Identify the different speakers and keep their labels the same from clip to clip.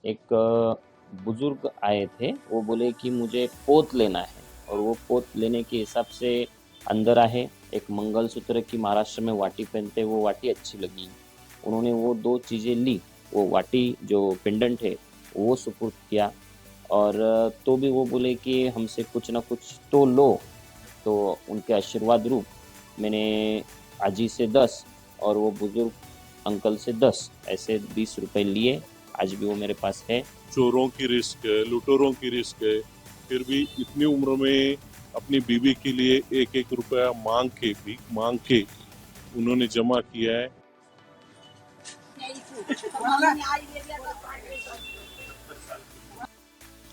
Speaker 1: एक बुजुर्ग आए थे। वो बोले कि मुझे पोत लेना है और वो पोत लेने के हिसाब से अंदर आए। एक मंगलसूत्र की महाराष्ट्र में वाटी पहनते, वो वाटी अच्छी लगी। उन्होंने वो 2 चीज़ें ली। वो वाटी जो पेंडेंट है वो सुपुर्द किया और तो भी वो बोले कि हमसे कुछ ना कुछ तो लो। तो उनके आशीर्वाद रूप मैंने आजी से 10 और वो बुजुर्ग अंकल से 10 ऐसे 20 रुपए लिए। आज भी वो मेरे पास है।
Speaker 2: चोरों की रिस्क है, लुटेरों की रिस्क है, फिर भी इतनी उम्र में अपनी बीवी के लिए एक एक रुपया मांग के उन्होंने जमा किया है।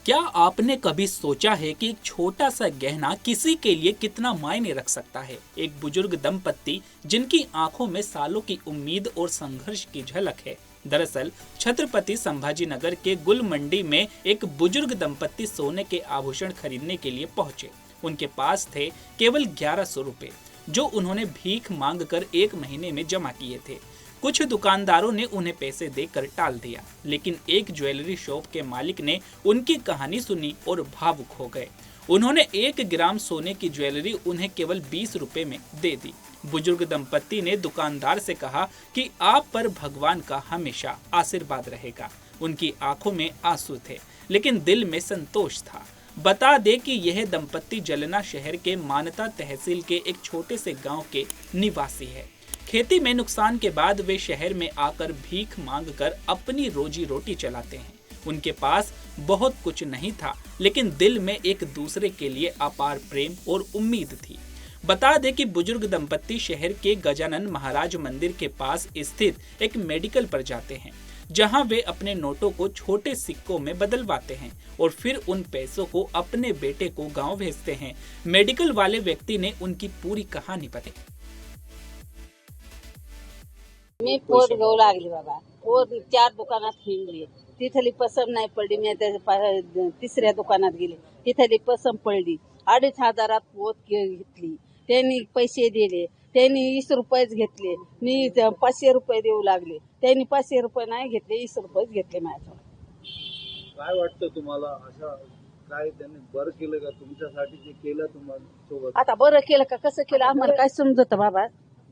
Speaker 3: क्या आपने कभी सोचा है कि एक छोटा सा गहना किसी के लिए कितना मायने रख सकता है? एक बुजुर्ग दंपत्ति जिनकी आंखों में सालों की उम्मीद और संघर्ष की झलक है। दरअसल छत्रपति संभाजी नगर के गुल मंडी में एक बुजुर्ग दंपत्ति सोने के आभूषण खरीदने के लिए पहुंचे। उनके पास थे केवल 1100 रुपए, जो उन्होंने भीख मांग कर 1 महीने में जमा किए थे। कुछ दुकानदारों ने उन्हें पैसे देकर टाल दिया, लेकिन एक ज्वेलरी शॉप के मालिक ने उनकी कहानी सुनी और भावुक हो गए। उन्होंने 1 ग्राम सोने की ज्वेलरी उन्हें केवल 20 रुपए में दे दी। बुजुर्ग दंपत्ति ने दुकानदार से कहा कि आप पर भगवान का हमेशा आशीर्वाद रहेगा। उनकी आंखों में आंसू थे, लेकिन दिल में संतोष था। बता दे कि यह दंपत्ति जलना शहर के मानता तहसील के एक छोटे से गांव के निवासी है। खेती में नुकसान के बाद वे शहर में आकर भीख मांगकर अपनी रोजी रोटी चलाते हैं। उनके पास बहुत कुछ नहीं था, लेकिन दिल में एक दूसरे के लिए अपार प्रेम और उम्मीद थी। बता दें कि बुजुर्ग दंपत्ति शहर के गजानन महाराज मंदिर के पास स्थित एक मेडिकल पर जाते हैं, जहां वे अपने नोटों को छोटे सिक्कों में बदलवाते हैं और फिर उन पैसों को अपने बेटे को गांव भेजते हैं। मेडिकल वाले व्यक्ति ने उनकी पूरी कहानी बताई।
Speaker 4: मी पोत घेऊ लागली बाबा. पोत 4 दुकानात हिंडली. तिथली पसंत नाही पडली. मी तिसऱ्या दुकानात गेली. तिथली पसंत पडली. 2,500 पोत घेतली. त्यांनी पैसे दिले. त्यांनी 20 रुपयेच घेतले. मी 500 रुपये देऊ लागले. त्यांनी 500 रुपये नाही घेतले, 20 रुपयेच घेतले माझ्याकडून.
Speaker 5: काय वाटतं तुम्हाला? असं काय त्यांनी बरं केलं का तुमच्यासाठी? जे केलं तुम्हाला सोबत
Speaker 4: आता बरं केलं का कसं केलं आम्हाला काय समजत बाबा.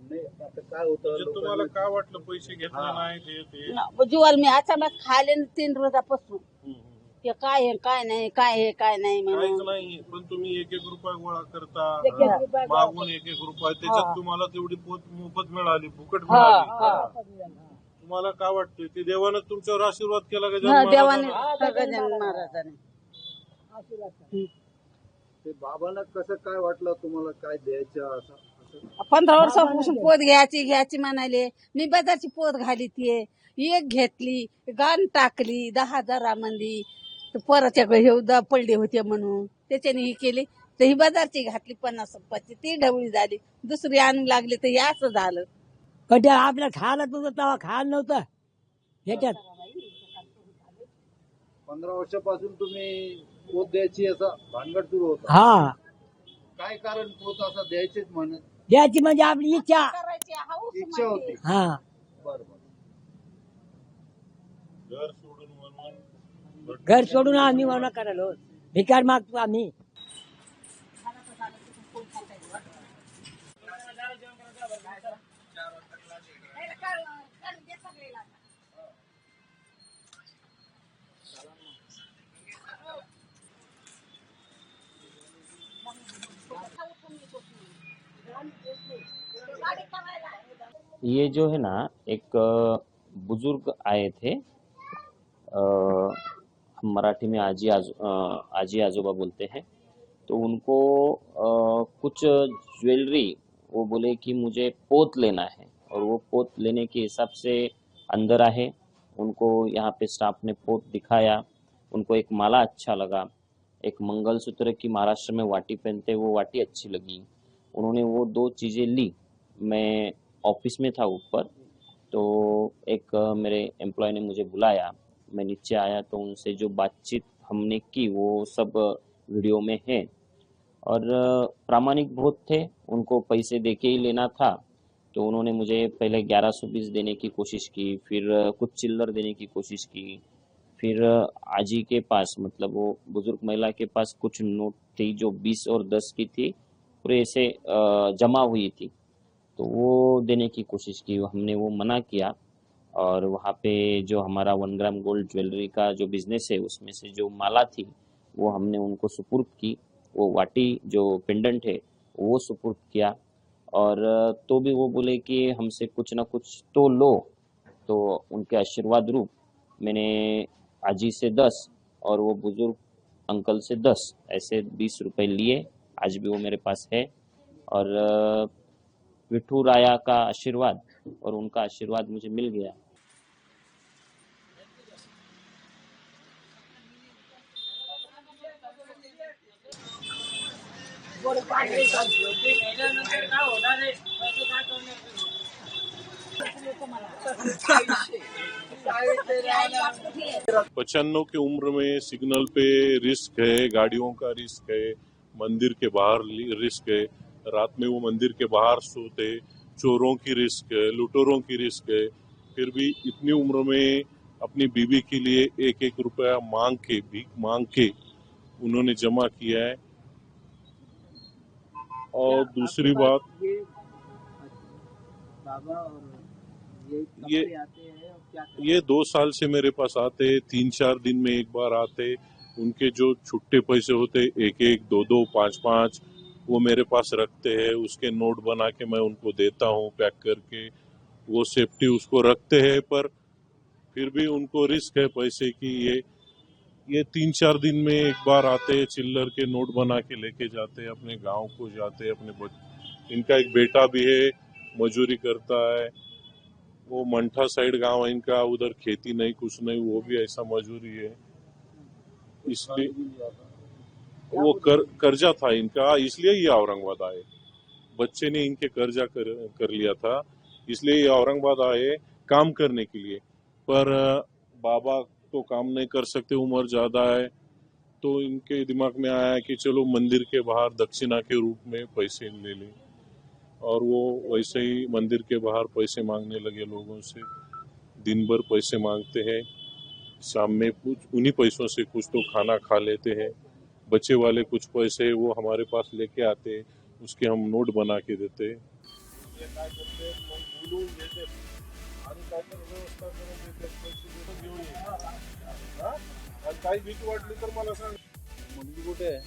Speaker 5: नाही, आता काय होतं
Speaker 2: तुम्हाला काय वाटलं पैसे घेतले नाही ते
Speaker 4: जुवाल मी अचानक खाले 3 रोजापासून. हे काय आहे काय नाही, काय आहे काय नाही
Speaker 2: काहीच
Speaker 4: म्हणून.
Speaker 2: नाही, पण तुम्ही एक एक रुपया गोळा करता,
Speaker 4: एक-एक रुपया गोळा
Speaker 2: मागून एक एक रुपया, त्याच्यात तुम्हाला तेवढी पोत मोफत मिळाली, फुकट मिळाली. तुम्हाला काय वाटतंय? ते देवानं तुमच्यावर आशीर्वाद केला का?
Speaker 4: देवाने गजानन महाराजाने.
Speaker 5: ते बाबांना कसं काय वाटलं तुम्हाला? काय द्यायचं असं
Speaker 4: 15 वर्षापासून पोत घ्यायची म्हणाले. मी बाजारची पोत घालीतीये. एक घेतली, गाण टाकली 10,000 मध्ये. परत हे पडले होते म्हणून त्याच्याने ही केली. तर ही बाजारची घातली 50 रुपयाची. ती ढवळी झाली. दुसरी आणू लागली तर हे असं झालं.
Speaker 6: कट्या आपल्या खायला तुझं तेव्हा खायला नव्हतं ह्याच्यात.
Speaker 5: 15 वर्षापासून तुम्ही पोत द्यायची असं भानगड सुरू होता.
Speaker 6: हा,
Speaker 5: काय कारण पोत असं द्यायचीच म्हणत?
Speaker 6: द्यायची म्हणजे आपली इच्छा.
Speaker 4: करायची हौस
Speaker 5: इच्छा होती.
Speaker 6: हा,
Speaker 5: बरोबर.
Speaker 2: घर सोडून म्हणून
Speaker 6: घर सोडून आम्ही म्हणा करायला भिकार मागतो आम्ही.
Speaker 1: ये जो है ना, एक बुजुर्ग आए थे। हम मराठी में आजी आजोबा बोलते हैं। तो उनको कुछ ज्वेलरी, वो बोले कि मुझे पोत लेना है और वो पोत लेने के हिसाब से अंदर आए। उनको यहाँ पे स्टाफ ने पोत दिखाया। उनको एक माला अच्छा लगा। एक मंगलसूत्र की महाराष्ट्र में वाटी पहनते, वो वाटी अच्छी लगी। उन्होंने वो 2 चीज़ें ली। मैं ऑफिस में था ऊपर, तो एक मेरे एम्प्लॉय ने मुझे बुलाया। मैं नीचे आया तो उनसे जो बातचीत हमने की वो सब वीडियो में है। और प्रामाणिक बहुत थे, उनको पैसे देके ही लेना था। तो उन्होंने मुझे पहले 1120 देने की कोशिश की, फिर कुछ चिल्लर देने की कोशिश की, फिर आजी के पास मतलब वो बुजुर्ग महिला के पास कुछ नोट थी जो 20 और 10 की थी, पूरे ऐसे जमा हुई थी। तो वो देने की कोशिश की, हमने वो मना किया। और वहाँ पे जो हमारा 1 ग्राम गोल्ड ज्वेलरी का जो बिजनेस है उसमें से जो माला थी वो हमने उनको सुपुर्द की। वो वाटी जो पेंडेंट है वो सुपुर्द किया। और तो भी वो बोले कि हमसे कुछ ना कुछ तो लो। तो उनके आशीर्वाद रूप मैंने आजी से 10 और वो बुजुर्ग अंकल से 10 ऐसे 20 रुपए लिए। आज भी वो मेरे पास है। और विठू राया का आशीर्वाद और उनका आशीर्वाद मुझे मिल गया।
Speaker 2: पचानों की उम्र में सिग्नल पे रिस्क है, गाड़ियों का रिस्क है, मंदिर के बाहर रिस्क है, रात में वो मंदिर के बाहर सोते, चोरों की रिस्क है, लुटेरों की रिस्क है। फिर भी इतनी उम्र में अपनी बीवी के लिए 1-1 रुपया भीख मांग के उन्होंने जमा किया है। और दूसरी बात,
Speaker 5: ये बाबा और ये कब
Speaker 2: ये
Speaker 5: से आते हैं और क्या करते
Speaker 2: ये 2 साल से मेरे पास आते, 3-4 दिन में एक बार आते। उनके जो छुट्टे पैसे होते 1-1, 2-2, 5-5 वो मेरे पास रखते हैं। उसके नोट बना के मैं उनको देता हूँ पैक करके। वो सेफ्टी उसको रखते हैं, पर फिर भी उनको रिस्क है पैसे की। ये 3-4 दिन में एक बार आते, चिल्लर के नोट बना के लेके जाते, अपने गांव को जाते। इनका एक बेटा भी है, मजूरी करता है। वो मंठा साइड गांव है इनका, उधर खेती नहीं कुछ नहीं, वो भी ऐसा मजूरी है। इसलिए वो कर्जा था इनका, इसलिए ये औरंगाबाद आए। बच्चे ने इनके कर्जा कर लिया था, इसलिए ये औरंगाबाद आए काम करने के लिए। पर बाबा तो काम नहीं कर सकते, उम्र ज्यादा है। तो इनके दिमाग में आया कि चलो मंदिर के बाहर दक्षिणा के रूप में पैसे ले लें। और वो वैसे ही मंदिर के बाहर पैसे मांगने लगे लोगों से। दिन भर पैसे मांगते हैं, शाम में कुछ उन्हीं पैसों से कुछ तो खाना खा लेते हैं। बचे वाले कुछ पैसे वो हमारे पास लेके आते हैं, उसके हम नोट बना के देते हैं। काही भीती वाटली तर मला सांग.
Speaker 5: मुलगी कुठे आहे?